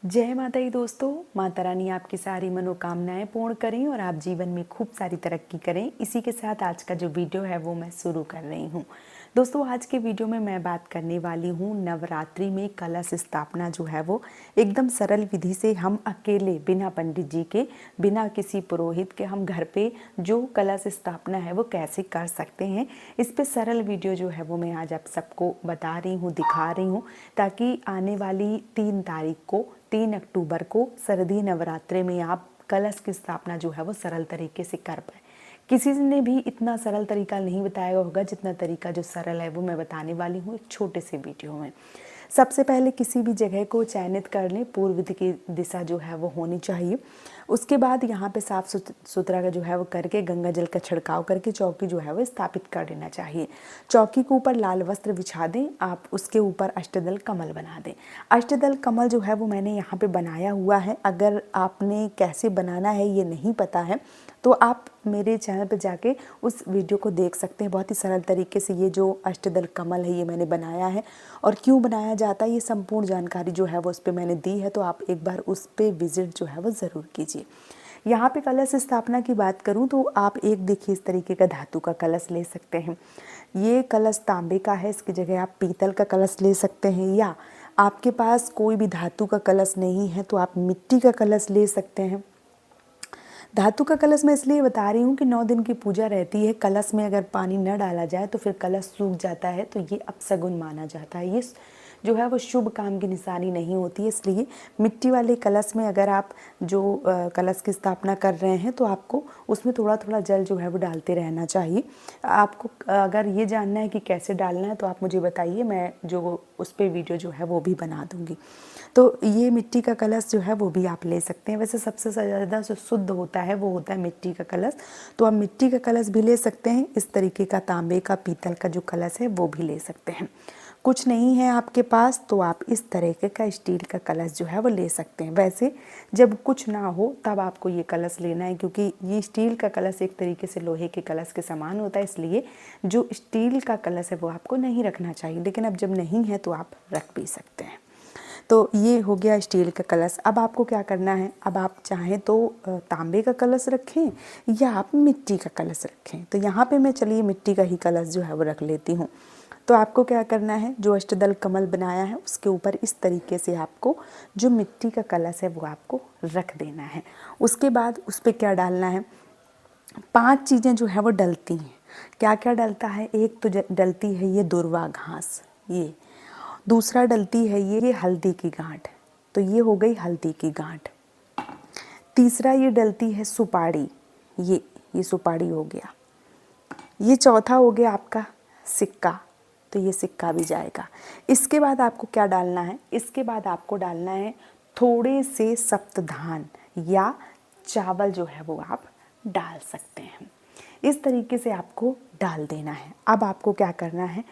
जय माता दी दोस्तों। माता रानी आपकी सारी मनोकामनाएं पूर्ण करें और आप जीवन में खूब सारी तरक्की करें। इसी के साथ आज का जो वीडियो है वो मैं शुरू कर रही हूँ। दोस्तों, आज के वीडियो में मैं बात करने वाली हूँ नवरात्रि में कलश स्थापना जो है वो एकदम सरल विधि से हम अकेले बिना पंडित जी के, बिना किसी पुरोहित के हम घर पे जो कलश स्थापना है वो कैसे कर सकते हैं। इस पे सरल वीडियो जो है वो मैं आज आप सबको बता रही हूँ, दिखा रही हूँ, ताकि आने वाली 3 अक्टूबर को शारदीय नवरात्रि में आप कलश की स्थापना जो है वो सरल तरीके से कर पाए। किसी ने भी इतना सरल तरीका नहीं बताया होगा जितना तरीका जो सरल है वो मैं बताने वाली हूँ एक छोटे से वीडियो में। सबसे पहले किसी भी जगह को चयनित कर लें, पूर्व की दिशा जो है वो होनी चाहिए। उसके बाद यहाँ पे साफ सुथरा का जो है वो करके गंगा जल का छिड़काव करके चौकी जो है वो स्थापित कर देना चाहिए। चौकी के ऊपर लाल वस्त्र बिछा दें, आप उसके ऊपर अष्टदल कमल बना दें। अष्टदल कमल जो है वो मैंने यहाँ पे बनाया हुआ है। अगर आपने कैसे बनाना है ये नहीं पता है तो आप मेरे चैनल पर जाके उस वीडियो को देख सकते हैं। बहुत ही सरल तरीके से ये जो अष्टदल कमल है ये मैंने बनाया है, और क्यों बनाया जाता है ये संपूर्ण जानकारी जो है वो उस पर मैंने दी है, तो आप एक बार उस पर विजिट जो है वो ज़रूर कीजिए। यहाँ पे कलश स्थापना की बात करूँ तो आप एक देखिए इस तरीके का धातु का कलश ले सकते हैं। ये कलश तांबे का है, इसकी जगह आप पीतल का कलश ले सकते हैं, या आपके पास कोई भी धातु का कलश नहीं है तो आप मिट्टी का कलश ले सकते हैं। धातु का कलश मैं इसलिए बता रही हूँ कि 9 दिन की पूजा रहती है। कलश में अगर पानी न डाला जाए तो फिर कलश सूख जाता है, तो ये अपशगुन माना जाता है। ये जो है वो शुभ काम की निशानी नहीं होती है। इसलिए मिट्टी वाले कलश में अगर आप जो कलश की स्थापना कर रहे हैं तो आपको उसमें थोड़ा थोड़ा जल जो है वो डालते रहना चाहिए। आपको अगर ये जानना है कि कैसे डालना है तो आप मुझे बताइए, मैं जो उस पर वीडियो जो है वो भी बना दूँगी। तो ये मिट्टी का कलश जो है वो भी आप ले सकते हैं। वैसे सबसे ज़्यादा जो शुद्ध होता है वो होता है मिट्टी का कलश, तो आप मिट्टी का कलश भी ले सकते हैं। इस तरीके का तांबे का, पीतल का जो कलश है वो भी ले सकते हैं। कुछ नहीं है आपके पास तो आप इस तरीके का स्टील का कलश जो है वो ले सकते हैं। वैसे जब कुछ ना हो तब आपको ये कलश लेना है, क्योंकि ये स्टील का कलश एक तरीके से लोहे के कलश के समान होता है, इसलिए जो स्टील का कलश है वो आपको नहीं रखना चाहिए। लेकिन अब जब नहीं है तो आप रख भी सकते हैं। तो ये हो गया स्टील का कलश। अब आपको क्या करना है, अब आप चाहें तो तांबे का कलश रखें या आप मिट्टी का कलश रखें। तो यहाँ पे मैं चलिए मिट्टी का ही कलश जो है वो रख लेती हूँ। तो आपको क्या करना है, जो अष्टदल कमल बनाया है उसके ऊपर इस तरीके से आपको जो मिट्टी का कलश है वो आपको रख देना है। उसके बाद उस पर क्या डालना है, 5 चीज़ें जो है वो डलती हैं। क्या क्या डलता है, एक तो डलती है ये दुर्वा घास, ये दूसरा डलती है ये हल्दी की गांठ, तो ये हो गई हल्दी की गांठ। तीसरा ये डलती है सुपारी, ये सुपारी हो गया। ये चौथा हो गया आपका सिक्का, तो ये सिक्का भी जाएगा। इसके बाद आपको क्या डालना है, इसके बाद आपको डालना है थोड़े से सप्तधान या चावल जो है वो आप डाल सकते हैं। इस तरीके से आपको डाल देना है। अब आपको क्या करना है,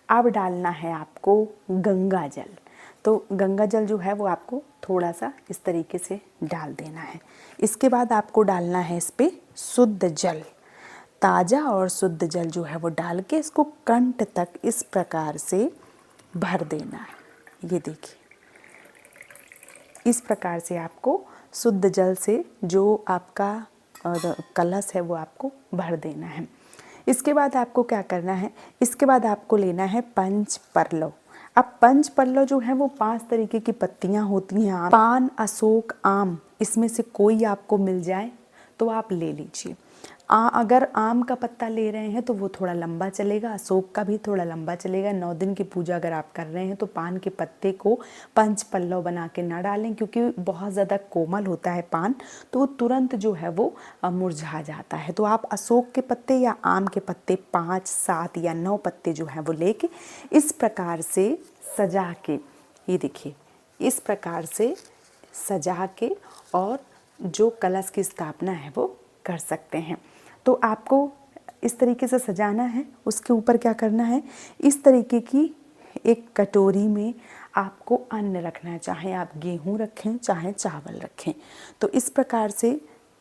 अब डालना है आपको गंगा जल। तो गंगा जल जो है वो आपको थोड़ा सा इस तरीके से डाल देना है। इसके बाद आपको डालना है इस पे शुद्ध जल, ताज़ा और शुद्ध जल जो है वो डाल के इसको कंठ तक इस प्रकार से भर देना है। ये देखिए, इस प्रकार से आपको शुद्ध जल से जो आपका कलश है वो आपको भर देना है। इसके बाद आपको क्या करना है, इसके बाद आपको लेना है पंच पल्लव। अब पंच पल्लव जो है वो 5 तरीके की पत्तियां होती हैं, पान, अशोक, आम, इसमें से कोई आपको मिल जाए तो आप ले लीजिए। अगर आम का पत्ता ले रहे हैं तो वो थोड़ा लंबा चलेगा, अशोक का भी थोड़ा लंबा चलेगा। 9 दिन की पूजा अगर आप कर रहे हैं तो पान के पत्ते को पंच पल्लव बना के ना डालें, क्योंकि बहुत ज़्यादा कोमल होता है पान, तो वो तुरंत जो है वो मुरझा जाता है। तो आप अशोक के पत्ते या आम के पत्ते 5, 7 या 9 पत्ते जो हैं वो लेके इस प्रकार से सजा के, ये देखिए इस प्रकार से सजा के और जो कलश की स्थापना है वो कर सकते हैं। तो आपको इस तरीके से सजाना है। उसके ऊपर क्या करना है, इस तरीके की एक कटोरी में आपको अन्न रखना है, चाहे आप गेहूं रखें चाहे चावल रखें, तो इस प्रकार से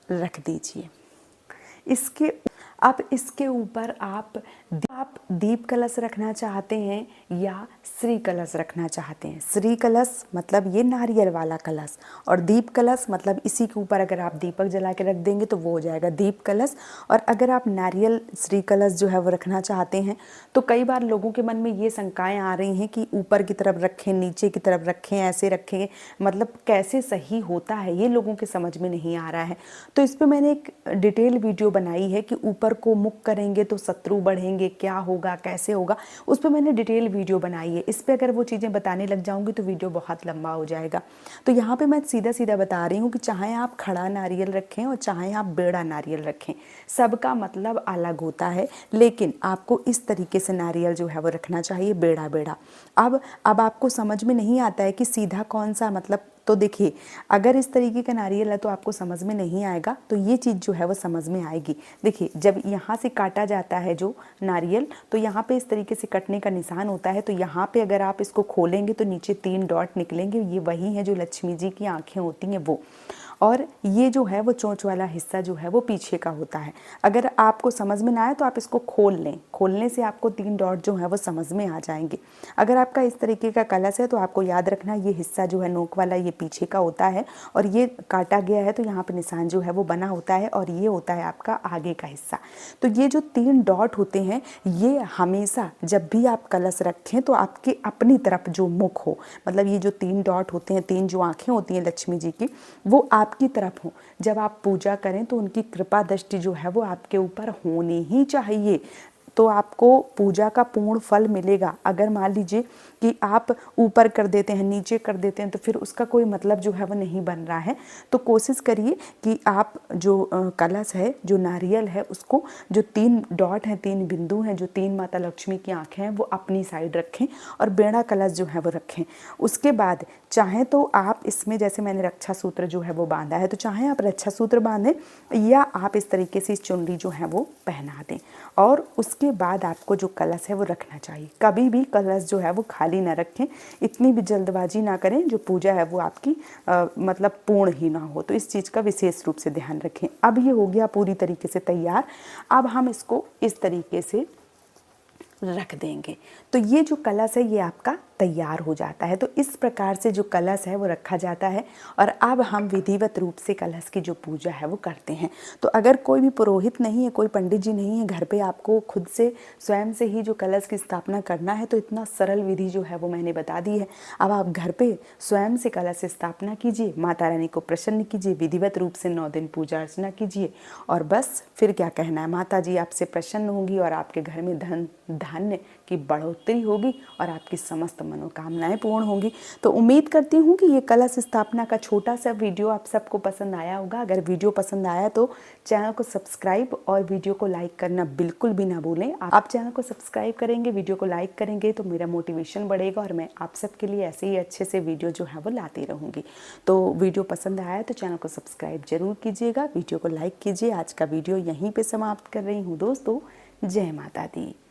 रख दीजिए। इसके अब इसके ऊपर आप दीप कलश रखना चाहते हैं या श्री कलश रखना चाहते हैं। श्री कलश मतलब ये नारियल वाला कलश, और दीप कलश मतलब इसी के ऊपर अगर आप दीपक जला के रख देंगे तो वो हो जाएगा दीप कलश। और अगर आप नारियल श्री कलश जो है वो रखना चाहते हैं तो कई बार लोगों के मन में ये शंकाएं आ रही हैं कि ऊपर की तरफ रखें, नीचे की तरफ रखें, ऐसे रखें, मतलब कैसे सही होता है ये लोगों के समझ में नहीं आ रहा है। तो इस पर मैंने एक डिटेल वीडियो बनाई है कि ऊपर को मुख करेंगे तो शत्रु बढ़ेंगे, क्या होगा, कैसे होगा, उस पर मैंने डिटेल वीडियो बनाई है। इस पर अगर वो चीज़ें बताने लग जाऊंगी तो वीडियो बहुत लंबा हो जाएगा। तो यहाँ पे मैं सीधा सीधा बता रही हूँ कि चाहे आप खड़ा नारियल रखें और चाहे आप बेड़ा नारियल रखें, सबका मतलब अलग होता है, लेकिन आपको इस तरीके से नारियल जो है वो रखना चाहिए, बेड़ा बेड़ा। अब आपको समझ में नहीं आता है कि सीधा कौन सा, मतलब तो देखिए अगर इस तरीके का नारियल है तो आपको समझ में नहीं आएगा, तो ये चीज़ जो है वो समझ में आएगी। देखिए जब यहाँ से काटा जाता है जो नारियल, तो यहाँ पे इस तरीके से कटने का निशान होता है, तो यहाँ पे अगर आप इसको खोलेंगे तो नीचे 3 डॉट निकलेंगे, ये वही है जो लक्ष्मी जी की आंखें होती हैं वो। और ये जो है वो चोंच वाला हिस्सा जो है वो पीछे का होता है। अगर आपको समझ में ना आए तो आप इसको खोल लें, खोलने से आपको 3 डॉट जो है वो समझ में आ जाएंगे। अगर आपका इस तरीके का कलश है तो आपको याद रखना ये हिस्सा जो है नोक वाला ये पीछे का होता है, और ये काटा गया है तो यहाँ पे निशान जो है वो बना होता है, और ये होता है आपका आगे का हिस्सा। तो ये जो 3 डॉट होते हैं ये हमेशा जब भी आप कलश रखें तो आपके अपनी तरफ जो मुख हो, मतलब ये जो 3 डॉट होते हैं, 3 जो आंखें होती हैं लक्ष्मी जी की, वो आपकी तरफ हो। जब आप पूजा करें तो उनकी कृपा दृष्टि जो है वो आपके ऊपर होनी ही चाहिए, तो आपको पूजा का पूर्ण फल मिलेगा। अगर मान लीजिए कि आप ऊपर कर देते हैं, नीचे कर देते हैं, तो फिर उसका कोई मतलब जो है वो नहीं बन रहा है। तो कोशिश करिए कि आप जो कलश है, जो नारियल है, उसको जो 3 डॉट हैं, 3 बिंदु हैं, जो 3 माता लक्ष्मी की आंखें हैं, वो अपनी साइड रखें और बेड़ा कलश जो है वो रखें। उसके बाद चाहे तो आप इसमें, जैसे मैंने रक्षा सूत्र जो है वो बांधा है, तो चाहे आप रक्षा सूत्र बांधें या आप इस तरीके से चुनरी जो है वो पहना दें, और उसके बाद आपको जो कलश है वो रखना चाहिए। कभी भी कलश जो है वो खाली ना रखें, इतनी भी जल्दबाजी ना करें जो पूजा है वो आपकी मतलब पूर्ण ही ना हो, तो इस चीज़ का विशेष रूप से ध्यान रखें। अब ये हो गया पूरी तरीके से तैयार। अब हम इसको इस तरीके से रख देंगे, तो ये जो कलश है ये आपका तैयार हो जाता है। तो इस प्रकार से जो कलश है वो रखा जाता है, और अब हम विधिवत रूप से कलश की जो पूजा है वो करते हैं। तो अगर कोई भी पुरोहित नहीं है, कोई पंडित जी नहीं है घर पे, आपको खुद से स्वयं से ही जो कलश की स्थापना करना है, तो इतना सरल विधि जो है वो मैंने बता दी है। अब आप घर पे स्वयं से कलश स्थापना कीजिए, माता रानी को प्रसन्न कीजिए, विधिवत रूप से 9 दिन पूजा अर्चना कीजिए, और बस फिर क्या कहना है, माता जी आपसे प्रसन्न होंगी और आपके घर में धन धान्य की बढ़ोतरी होगी और आपकी समस्त मनोकामनाएं पूर्ण होंगी। तो उम्मीद करती हूँ कि ये कलश स्थापना का छोटा सा वीडियो आप सबको पसंद आया होगा। अगर वीडियो पसंद आया तो चैनल को सब्सक्राइब और वीडियो को लाइक करना बिल्कुल भी ना भूलें। आप चैनल को सब्सक्राइब करेंगे, वीडियो को लाइक करेंगे तो मेरा मोटिवेशन बढ़ेगा, और मैं आप सबके लिए ऐसे ही अच्छे से वीडियो जो है वो लाती रहूँगी। तो वीडियो पसंद आया तो चैनल को सब्सक्राइब जरूर कीजिएगा, वीडियो को लाइक कीजिए। आज का वीडियो यहीं पर समाप्त कर रही हूँ दोस्तों। जय माता दी।